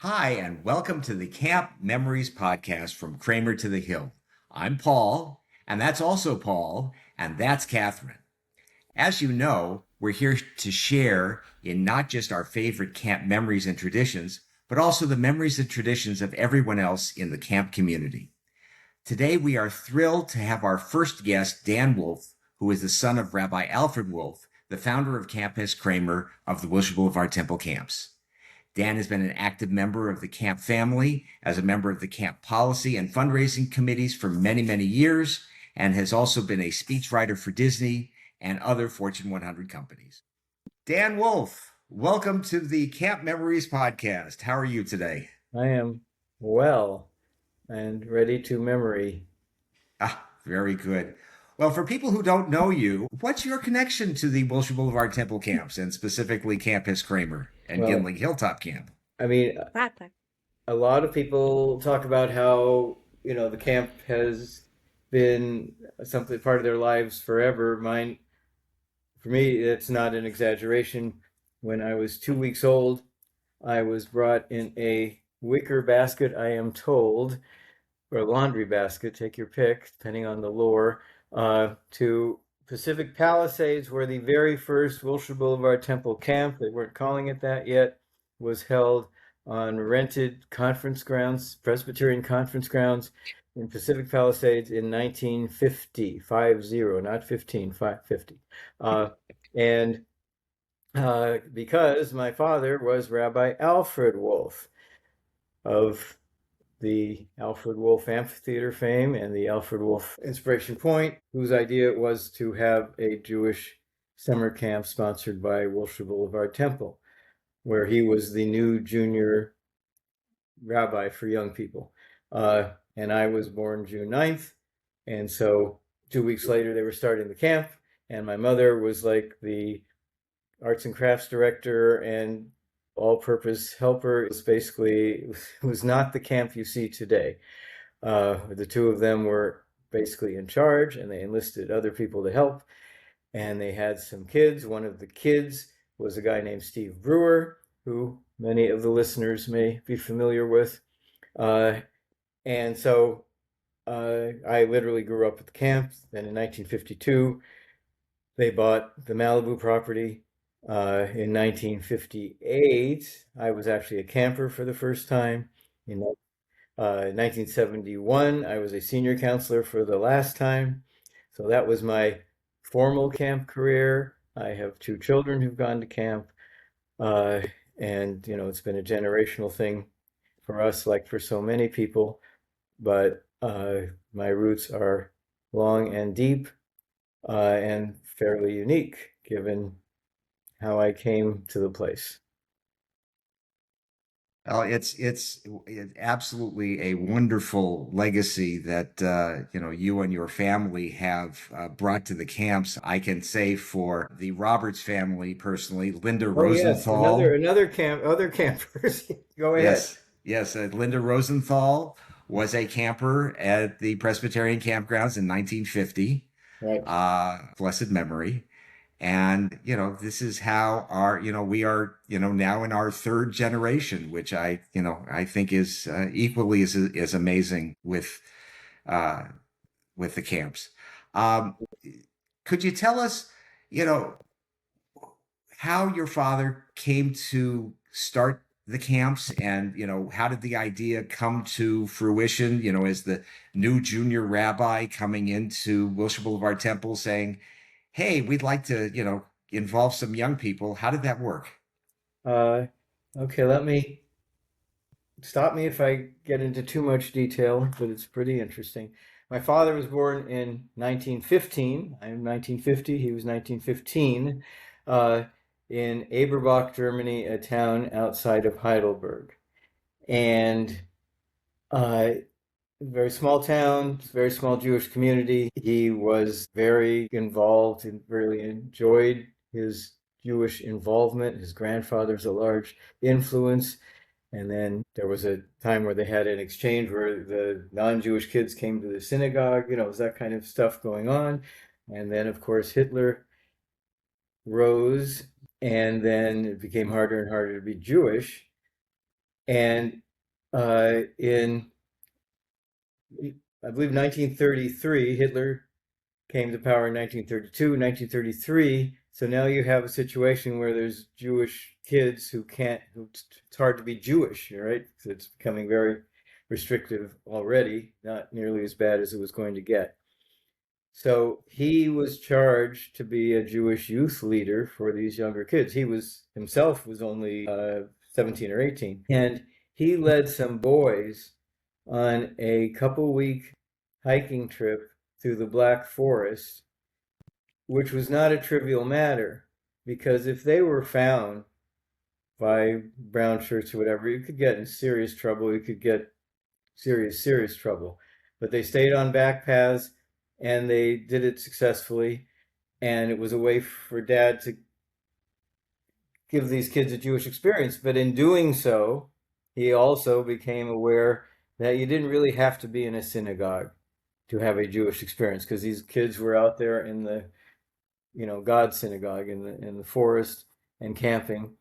Hi, and welcome to the Camp Memories podcast from Kramer to the Hill. I'm Paul, and that's also Paul, and that's Catherine. As you know, we're here to share in not just our favorite camp memories and traditions, but also the memories and traditions of everyone else in the camp community. Today, we are thrilled to have our first guest, Dan Wolf, who is the son of Rabbi Alfred Wolf, the founder of Camp Hess Kramer of the Wilshire Boulevard Temple Camps. Dan has been an active member of the camp family as a member of the camp policy and fundraising committees for many, many years, and has also been a speechwriter for Disney and other Fortune 100 companies. Dan Wolf, welcome to the Camp Memories podcast. How are you today? I am well and ready to memory. Very good. Well, for people who don't know you, what's your connection to the Wilshire Boulevard Temple Camps and specifically Camp Hess Kramer and Well, Gimli Hilltop Camp? I mean, a lot of people talk about how, the camp has been something part of their lives forever. For me, it's not an exaggeration. When I was 2 weeks old, I was brought in a wicker basket, I am told, or a laundry basket, take your pick, depending on the lore, to Pacific Palisades, where the very first Wilshire Boulevard Temple Camp, they weren't calling it that yet, was held on rented conference grounds, Presbyterian conference grounds in Pacific Palisades in 1950, 50, not 15, 550. And because my father was Rabbi Alfred Wolf of the Alfred Wolf Amphitheater fame and the Alfred Wolf Inspiration Point, whose idea it was to have a Jewish summer camp sponsored by Wilshire Boulevard Temple, where he was the new junior rabbi for young people. And I was born June 9th. And so 2 weeks later, they were starting the camp. And my mother was like the arts and crafts director and all-purpose helper. It was not the camp you see today. The two of them were basically in charge, and they enlisted other people to help. And they had some kids. One of the kids was a guy named Steve Brewer, who many of the listeners may be familiar with. And so I literally grew up at the camp. Then in 1952, they bought the Malibu property. In 1958, I was actually a camper for the first time. In 1971, I was a senior counselor for the last time. So that was my formal camp career. I have two children who've gone to camp. And, it's been a generational thing for us, like for so many people. But my roots are long and deep and fairly unique, given how I came to the place. Oh, it's absolutely a wonderful legacy that you and your family have brought to the camps. I can say for the Roberts family personally, Linda Oh yes, Rosenthal. other campers. Go ahead. Yes, yes, Linda Rosenthal was a camper at the Presbyterian Camp Grounds in 1950. Right. Blessed memory. And, this is how we are, now in our third generation, which I think is equally as amazing uh, with the camps. Um, could you tell us, you know, how your father came to start the camps and, how did the idea come to fruition, as the new junior rabbi coming into Wilshire Boulevard Temple saying, hey, we'd like to, involve some young people. How did that work? Uh, okay, let me stop me if I get into too much detail, but it's pretty interesting. My father was born in 1915. I'm 1950. He was 1915, in Eberbach, Germany, a town outside of Heidelberg. And uh, very small town, very small Jewish community. He was very involved and really enjoyed his Jewish involvement. His grandfather's a large influence. And then there was a time where they had an exchange where the non-Jewish kids came to the synagogue, it was that kind of stuff going on. And then, of course, Hitler rose, and then it became harder and harder to be Jewish. And in, I believe, 1933, Hitler came to power in 1932, 1933. So now you have a situation where there's Jewish kids who can't, it's hard to be Jewish, right? So it's becoming very restrictive already, not nearly as bad as it was going to get. So he was charged to be a Jewish youth leader for these younger kids. He was himself was only 17 or 18, and he led some boys on a couple-week hiking trip through the Black Forest, which was not a trivial matter, because if they were found by brown shirts or whatever, you could get in serious trouble. You could get serious trouble. But they stayed on back paths, and they did it successfully. And it was a way for Dad to give these kids a Jewish experience. But in doing so, he also became aware that you didn't really have to be in a synagogue to have a Jewish experience, because these kids were out there in the, God's synagogue in the forest and camping.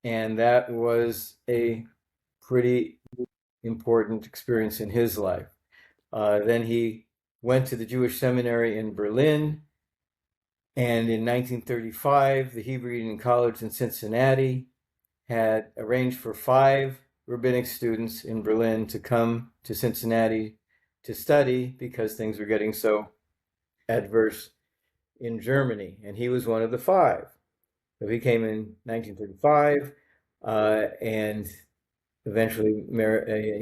And that was a pretty important experience in his life. Then he went to the Jewish seminary in Berlin. And in 1935, the Hebrew Union College in Cincinnati had arranged for 5 rabbinic students in Berlin to come to Cincinnati to study, because things were getting so adverse in Germany. And he was one of the 5. So he came in 1935, and eventually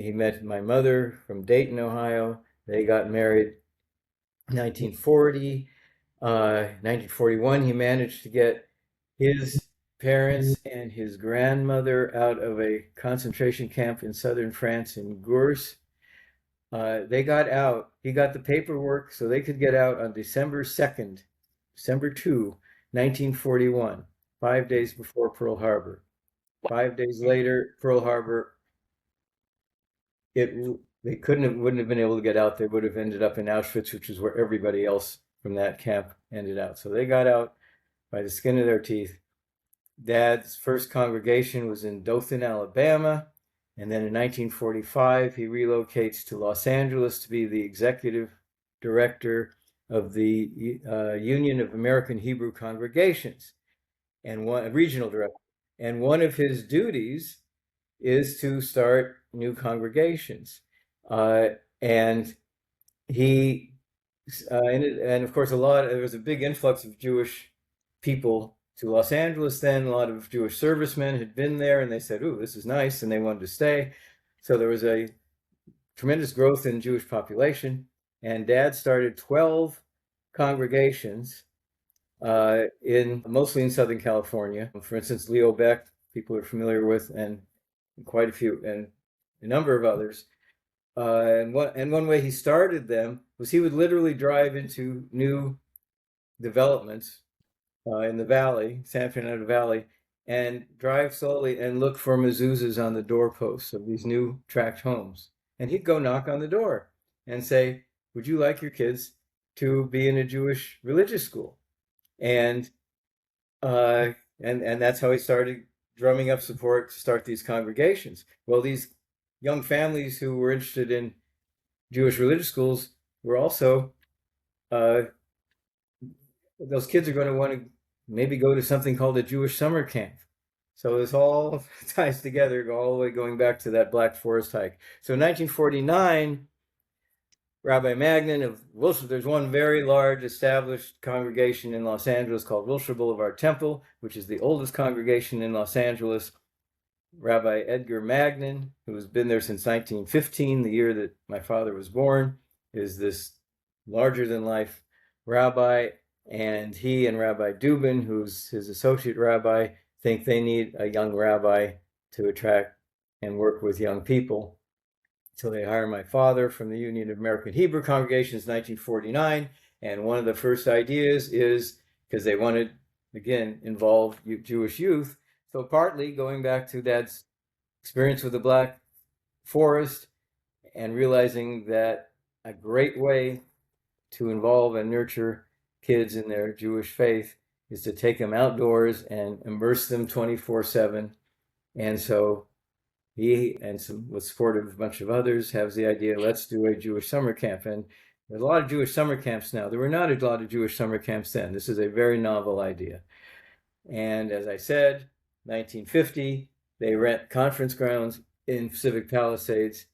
he met my mother from Dayton, Ohio. They got married in 1940. 1941, he managed to get his parents and his grandmother out of a concentration camp in southern France in Gurs. They got out. He got the paperwork so they could get out on December 2nd, December 2, 1941, 5 days before Pearl Harbor. 5 days later, Pearl Harbor, wouldn't have been able to get out. They would have ended up in Auschwitz, which is where everybody else from that camp ended out. So they got out by the skin of their teeth. Dad's first congregation was in Dothan, Alabama. And then in 1945, he relocates to Los Angeles to be the executive director of the Union of American Hebrew Congregations, and a regional director. And one of his duties is to start new congregations. And he, and of course, there was a big influx of Jewish people to Los Angeles then. A lot of Jewish servicemen had been there, and they said, "Ooh, this is nice," and they wanted to stay. So there was a tremendous growth in Jewish population, and Dad started 12 congregations, mostly in Southern California. For instance, Leo Beck, people are familiar with, and quite a few, and a number of others. And one way he started them was he would literally drive into new developments in the valley, San Fernando Valley, and drive slowly and look for mezuzahs on the doorposts of these new tract homes. And he'd go knock on the door and say, "Would you like your kids to be in a Jewish religious school?" And that's how he started drumming up support to start these congregations. Well, these young families who were interested in Jewish religious schools were also, those kids are going to want to maybe go to something called a Jewish summer camp. So this all ties together, all the way going back to that Black Forest hike. So in 1949, Rabbi Magnin of Wilshire, there's one very large established congregation in Los Angeles called Wilshire Boulevard Temple, which is the oldest congregation in Los Angeles. Rabbi Edgar Magnin, who has been there since 1915, the year that my father was born, is this larger-than-life rabbi, and he and Rabbi Dubin, who's his associate rabbi, think they need a young rabbi to attract and work with young people. So they hire my father from the Union of American Hebrew Congregations in 1949, and one of the first ideas is, because they wanted, again, involve Jewish youth, so partly going back to Dad's experience with the Black Forest and realizing that a great way to involve and nurture kids in their Jewish faith is to take them outdoors and immerse them 24/7. And so he and with support of a bunch of others, has the idea, let's do a Jewish summer camp. And there's a lot of Jewish summer camps now. There were not a lot of Jewish summer camps then. This is a very novel idea. And as I said, 1950, they rent conference grounds in Pacific Palisades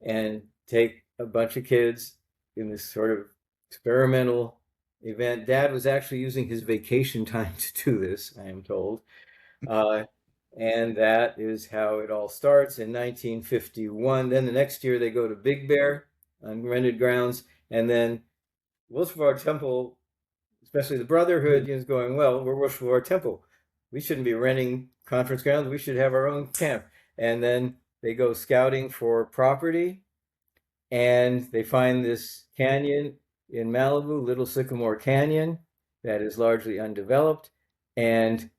and take a bunch of kids in this sort of experimental event. Dad was actually using his vacation time to do this, I am told. And that is how it all starts in 1951. Then the next year they go to Big Bear on rented grounds. And then Wilshire Temple, especially the Brotherhood, is going, well, we're Wilshire Temple. We shouldn't be renting conference grounds. We should have our own camp. And then they go scouting for property. And they find this canyon in Malibu, Little Sycamore Canyon, that is largely undeveloped. And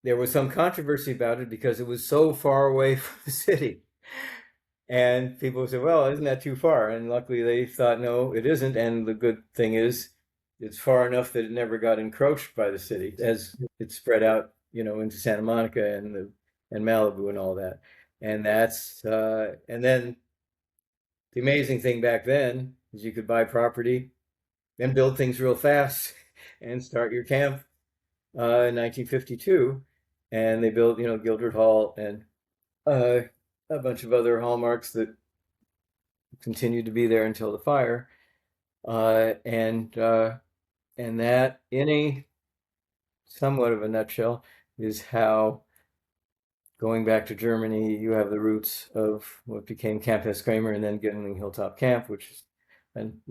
there was some controversy about it because it was so far away from the city. And people said, well, isn't that too far? And luckily they thought, no, it isn't. And the good thing is it's far enough that it never got encroached by the city as it spread out, into Santa Monica and Malibu and all that. And that's, and then the amazing thing back then is you could buy property and build things real fast and start your camp in 1952. And they built, Gildred Hall and a bunch of other hallmarks that continued to be there until the fire. And that, in a somewhat of a nutshell, is how, going back to Germany, you have the roots of what became Camp Hess Kramer and then Gimling Hilltop Camp, and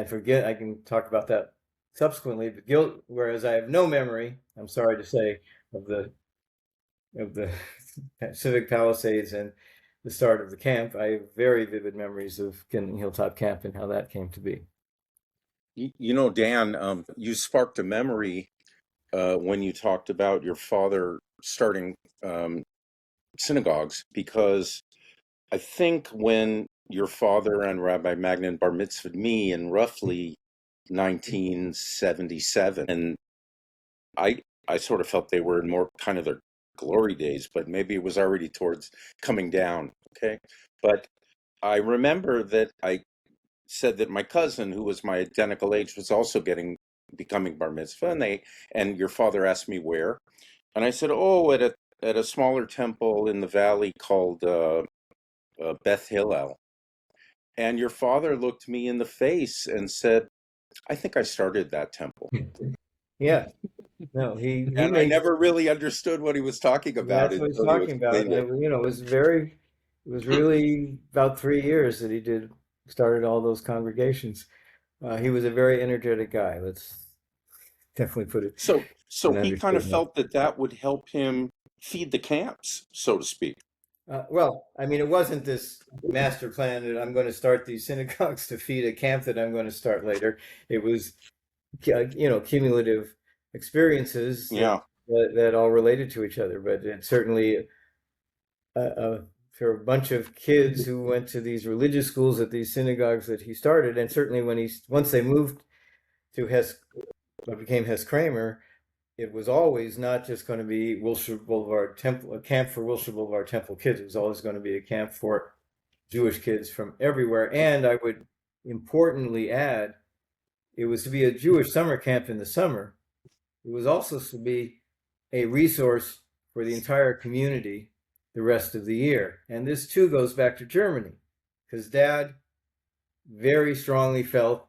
forget, I can talk about that subsequently, but whereas I have no memory, I'm sorry to say, of the Pacific Palisades and the start of the camp, I have very vivid memories of Gimling Hilltop Camp and how that came to be. Dan, you sparked a memory when you talked about your father starting synagogues, because I think when your father and Rabbi Magnin bar mitzvahed me in roughly 1977, and I sort of felt they were in more kind of their glory days, but maybe it was already towards coming down. Okay. But I remember that I said that my cousin, who was my identical age, was also becoming bar mitzvah, and your father asked me where, and I said, oh, at a smaller temple in the valley called Beth Hillel. And your father looked me in the face and said, I think I started that temple. Yeah. No, I never really understood what he was talking about. That's what he's talking about. It was really about 3 years that he started all those congregations. He was a very energetic guy. Let's definitely put it. So he kind of felt that would help him feed the camps, so to speak. Well, I mean, it wasn't this master plan that I'm going to start these synagogues to feed a camp that I'm going to start later. It was, cumulative experiences that all related to each other. But it's certainly for a bunch of kids who went to these religious schools at these synagogues that he started, and certainly once they moved to Hess, what became Hess Kramer, it was always not just going to be Wilshire Boulevard Temple, a camp for Wilshire Boulevard Temple kids. It was always going to be a camp for Jewish kids from everywhere. And I would importantly add, it was to be a Jewish summer camp in the summer. It was also to be a resource for the entire community the rest of the year. And this too goes back to Germany, because Dad very strongly felt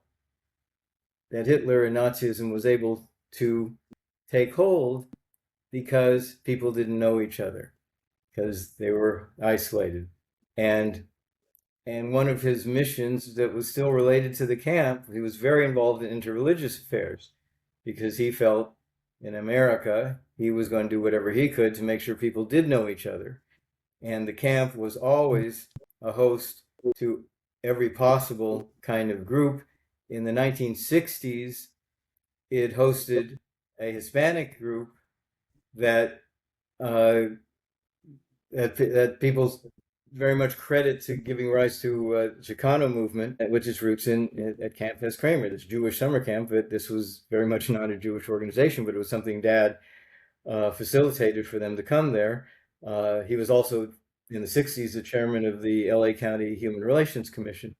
that Hitler and Nazism was able to take hold because people didn't know each other, because they were isolated. And one of his missions that was still related to the camp, he was very involved in interreligious affairs, because he felt in America he was going to do whatever he could to make sure people did know each other. And the camp was always a host to every possible kind of group. In the 1960s, it hosted a Hispanic group that people very much credit to giving rise to Chicano movement, which is roots at Camp Hess Kramer, this Jewish summer camp. But this was very much not a Jewish organization, but it was something Dad facilitated for them to come there. He was also in the 60s, the chairman of the LA County Human Relations Commission.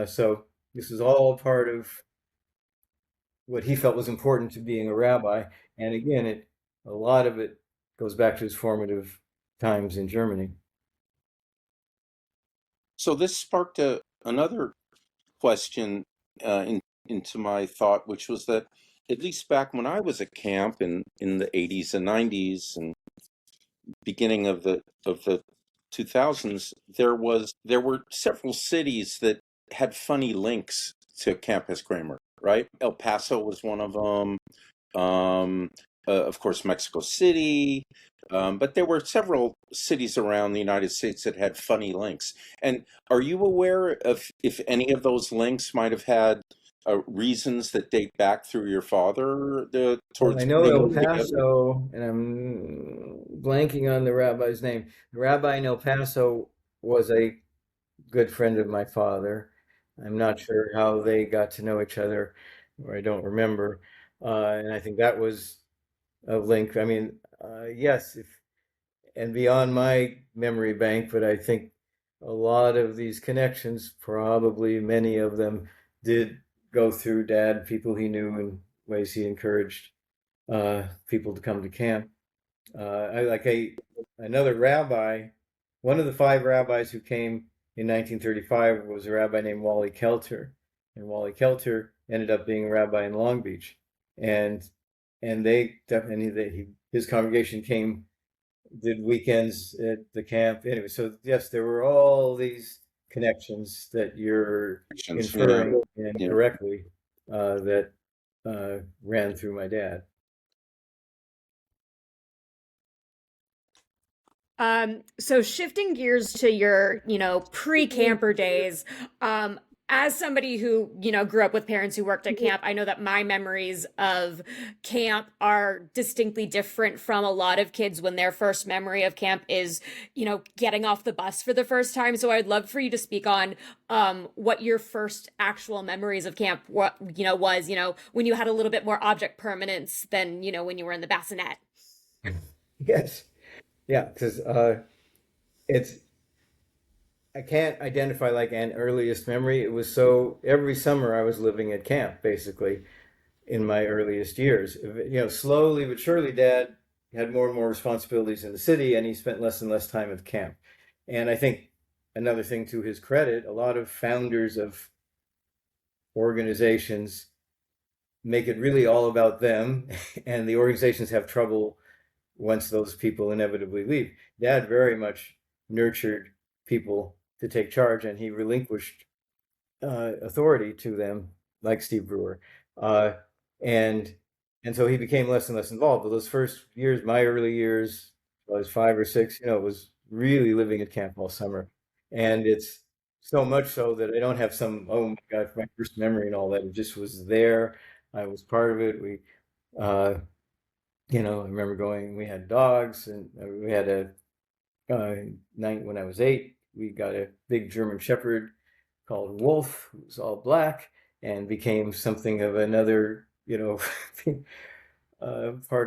So this is all part of what he felt was important to being a rabbi. And again, a lot of it goes back to his formative times in Germany. So this sparked another question into my thought, which was that at least back when I was at camp in the 80s and 90s and beginning of the 2000s, there were several cities that had funny links to Campus Kramer, right? El Paso was one of them. Of course, Mexico City, but there were several cities around the United States that had funny links. And are you aware of if any of those links might have had reasons that date back through your father Well, I towards know putting El them together? Paso, and I'm blanking on the rabbi's name. The rabbi in El Paso was a good friend of my father. I'm not sure how they got to know each other, or I don't remember. And I think that was a link. I mean, yes, and beyond my memory bank, but I think a lot of these connections, probably many of them, did go through Dad, people he knew, and ways he encouraged people to come to camp. Another rabbi, one of the 5 rabbis who came in 1935 was a rabbi named Wally Kelter, and Wally Kelter ended up being a rabbi in Long Beach, and they definitely his congregation did weekends at the camp anyway. So yes, there were all these connections that you're Yeah, inferring yeah. incorrectly that ran through my dad. So shifting gears to your, pre-camper days, as somebody who, grew up with parents who worked at camp, I know that my memories of camp are distinctly different from a lot of kids when their first memory of camp is, getting off the bus for the first time. So I'd love for you to speak on what your first actual memories of camp was, when you had a little bit more object permanence than, when you were in the bassinet. Yes. Yeah, because it's I can't identify like an earliest memory. It was so every summer I was living at camp basically in my earliest years. Slowly but surely, Dad had more and more responsibilities in the city, and he spent less and less time at camp. And I think another thing to his credit, a lot of founders of organizations make it really all about them, and the organizations have trouble once those people inevitably leave. Dad very much nurtured people to take charge, and he relinquished authority to them, like Steve Brewer, and so he became less and less involved. But those first years, my early years, I was 5 or 6. It was really living at camp all summer, and it's so much so that I don't have some oh my God, my first memory and all that. It just was there. I was part of it. I remember going. We had dogs, and we had when I was 8, we got a big German Shepherd called Wolf, who was all black, and became something of another, part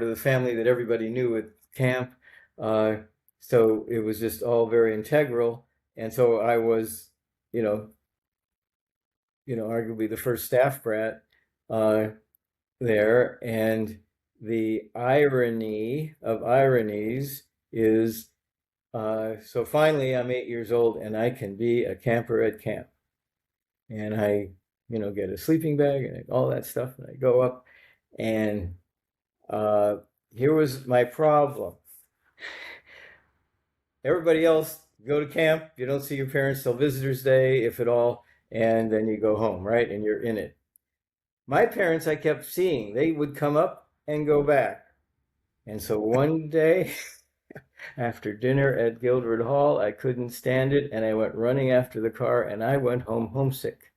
of the family that everybody knew at camp. So it was just all very integral, and so I was, arguably the first staff brat there, and the irony of ironies is. So finally, I'm 8 years old, and I can be a camper at camp. And I, get a sleeping bag and all that stuff, and I go up. And here was my problem. Everybody else go to camp. You don't see your parents till Visitors Day, if at all, and then you go home, right? And you're in it. My parents, I kept seeing. They would come up and go back. And so one day, after dinner at Gildred Hall, I couldn't stand it, and I went running after the car, and I went home homesick.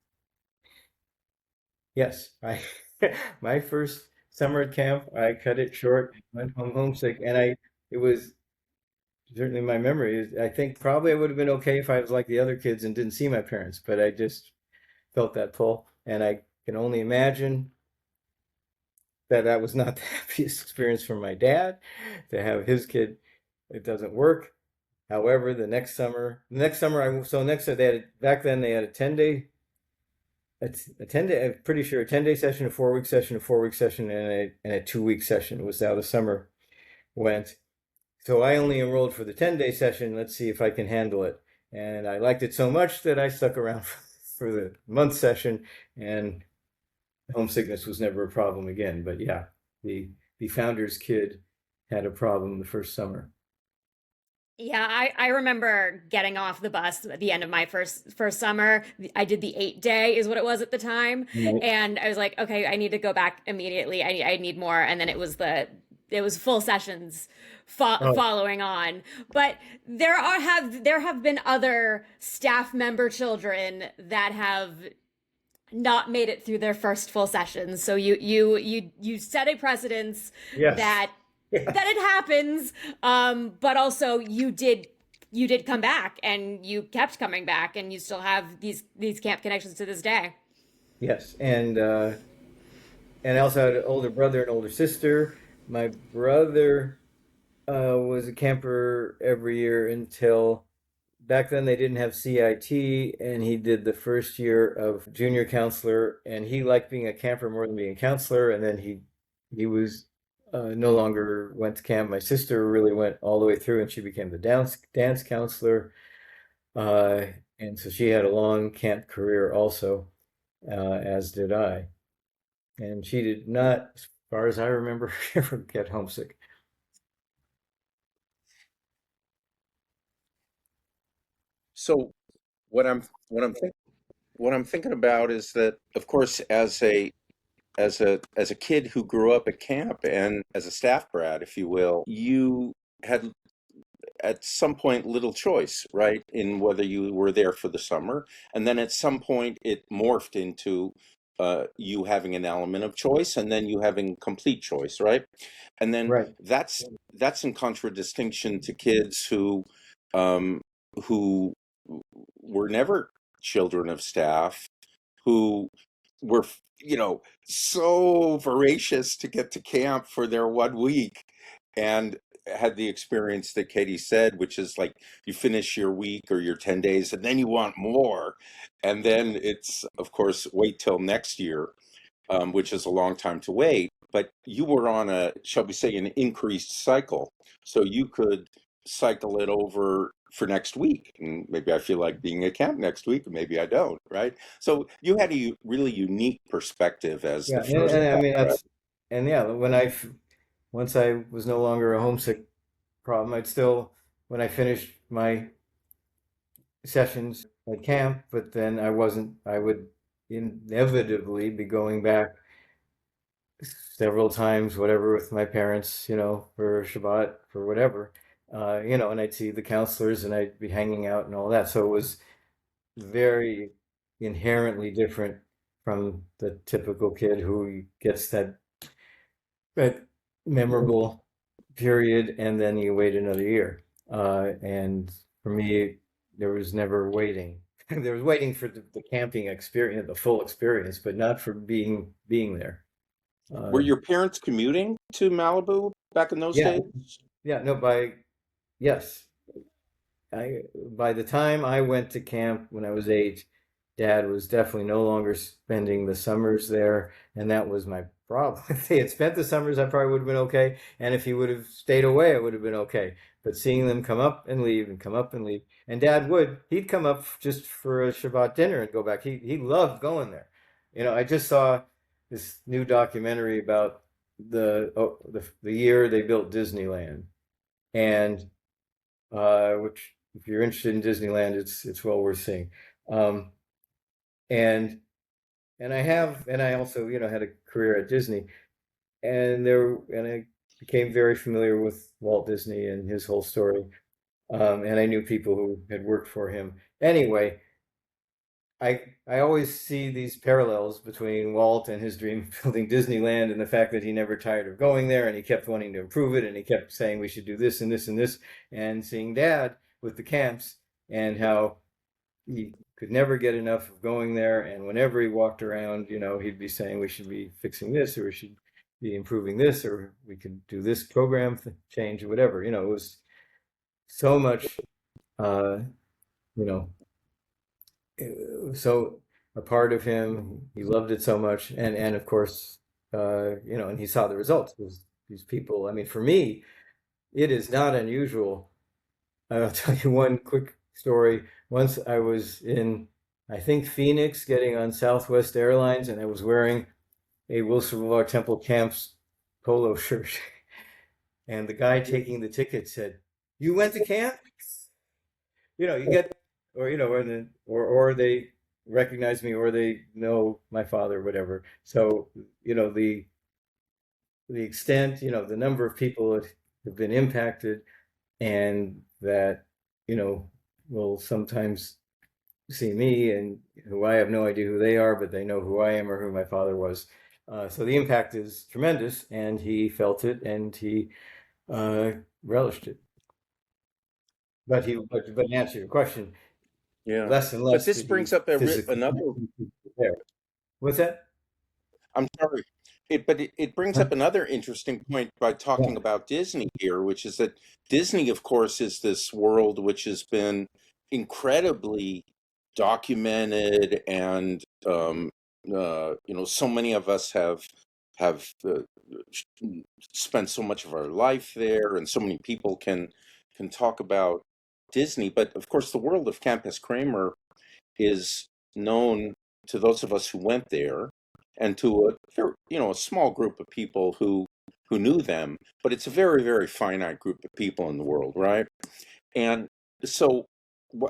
Yes, my first summer at camp, I cut it short, went home homesick, and it was certainly my memory. I think probably I would have been okay if I was like the other kids and didn't see my parents, but I just felt that pull, and I can only imagine that was not the happiest experience for my dad to have his kid. It doesn't work. However, the next summer, back then they had a 10-day, I'm pretty sure a 10-day session, a 4-week session, a 4-week session, and a 2-week session was how the summer went. So I only enrolled for the 10-day session. Let's see if I can handle it. And I liked it so much that I stuck around for the month session, and homesickness was never a problem again. But yeah, the founder's kid had a problem the first summer. Yeah, I remember getting off the bus at the end of my first summer. I did the 8-day is what it was at the time. Right. And I was like, okay, I need to go back immediately. I need more. And then it was full sessions following on. But there have been other staff member children that have not made it through their first full sessions. So you set a precedence Yes. that Yeah. that it happens, but also you did come back, and you kept coming back, and you still have these camp connections to this day. Yes, and I also had an older brother and older sister. My brother was a camper every year until back then they didn't have CIT, and he did the first year of junior counselor, and he liked being a camper more than being a counselor, and then he was no longer went to camp. My sister really went all the way through, and she became the dance counselor, and so she had a long camp career also, as did I. And she did not, as far as I remember, ever get homesick. So what I'm thinking about is that, of course, as a kid who grew up at camp and as a staff grad, if you will, you had at some point little choice, right, in whether you were there for the summer, and then at some point it morphed into you having an element of choice, and then you having complete choice, right? And then Right. that's in contradistinction to kids um, who were never children of staff, who were, so voracious to get to camp for their 1 week, and had the experience that Katie said, which is like you finish your week or your 10 days and then you want more. And then it's, of course, wait till next year, which is a long time to wait. But you were on shall we say, an increased cycle. So you could cycle it over for next week. And maybe I feel like being at camp next week, and maybe I don't, right? So you had a really unique perspective as Yeah, the first. and I mean once I was no longer a homesick problem, when I finished my sessions at camp, but then I would inevitably be going back several times, whatever, with my parents, for Shabbat, for whatever, and I'd see the counselors and I'd be hanging out and all that. So it was very inherently different from the typical kid who gets that memorable period and then you wait another year. And for me, there was never waiting. There was waiting for the camping experience, the full experience, but not for being there. Were your parents commuting to Malibu back in those Yeah. days? Yeah, no, yes. By the time I went to camp when I was 8, Dad was definitely no longer spending the summers there, and that was my problem. If they had spent the summers, I probably would have been okay, and if he would have stayed away, it would have been okay. But seeing them come up and leave and come up and leave, and Dad he'd come up just for a Shabbat dinner and go back. He loved going there. I just saw this new documentary about the year they built Disneyland, and which, if you're interested in Disneyland, it's well worth seeing. And I also had a career at Disney, and I became very familiar with Walt Disney and his whole story, and I knew people who had worked for him. Anyway, I always see these parallels between Walt and his dream of building Disneyland and the fact that he never tired of going there and he kept wanting to improve it and he kept saying we should do this and this and this, and seeing Dad with the camps and how he could never get enough of going there, and whenever he walked around, he'd be saying we should be fixing this or we should be improving this or we could do this program change or whatever. It was so much you know, so a part of him, he loved it so much, and of course, you know, and he saw the results. These people, I mean, for me, it is not unusual. I'll tell you one quick story. Once I was in, I think, Phoenix, getting on Southwest Airlines, and I was wearing a Wilson Boulevard Temple Camps polo shirt. And the guy taking the ticket said, "You went to camp?" You know, you get, or, you know, or they recognize me, or they know my father, whatever. So, you know, the extent, you know, the number of people that have been impacted, and that, you know, will sometimes see me, and who I have no idea who they are, but they know who I am or who my father was. So the impact is tremendous, and he felt it, and he relished it. But to answer your question, Yeah. less and But less this did he brings up physically another. there. What's that? I'm sorry. It brings Huh? up another interesting point by talking Yeah. about Disney here, which is that Disney, of course, is this world which has been incredibly documented, and you know, so many of us have spent so much of our life there, and so many people can talk about Disney. But of course, the world of Campus Kramer is known to those of us who went there, and to a small group of people who knew them, but it's a very, very finite group of people in the world, right? And so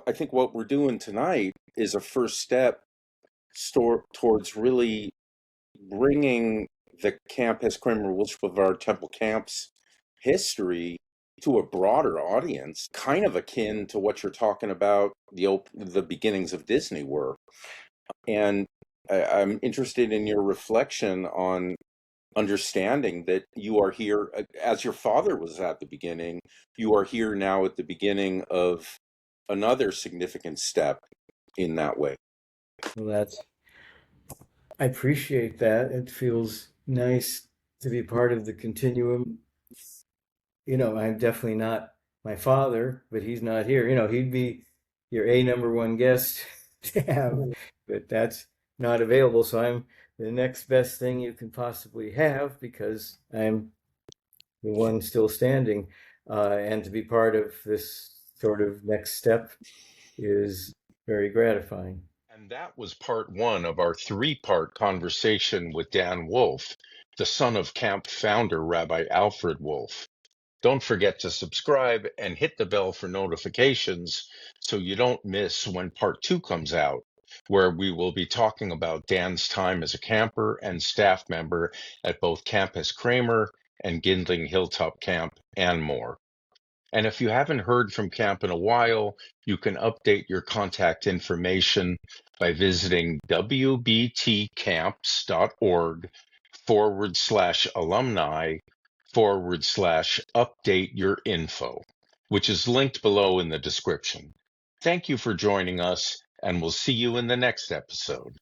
I think what we're doing tonight is a first step towards really bringing the Campus Kramer Wilshire Boulevard Temple Camps history to a broader audience, kind of akin to what you're talking about the beginnings of Disney were. And I'm interested in your reflection on understanding that you are here, as your father was at the beginning, you are here now at the beginning of another significant step in that way. Well, I appreciate that. It feels nice to be part of the continuum. You know, I'm definitely not my father, but he's not here. You know, he'd be your number one guest to have, but that's not available. So I'm the next best thing you can possibly have, because I'm the one still standing. And to be part of this sort of next step is very gratifying. And that was part one of our three-part conversation with Dan Wolf, the son of camp founder Rabbi Alfred Wolf. Don't forget to subscribe and hit the bell for notifications so you don't miss when part two comes out, where we will be talking about Dan's time as a camper and staff member at both Campus Kramer and Gindling Hilltop Camp, and more. And if you haven't heard from camp in a while, you can update your contact information by visiting wbtcamps.org/alumni/update your info, which is linked below in the description. Thank you for joining us, and we'll see you in the next episode.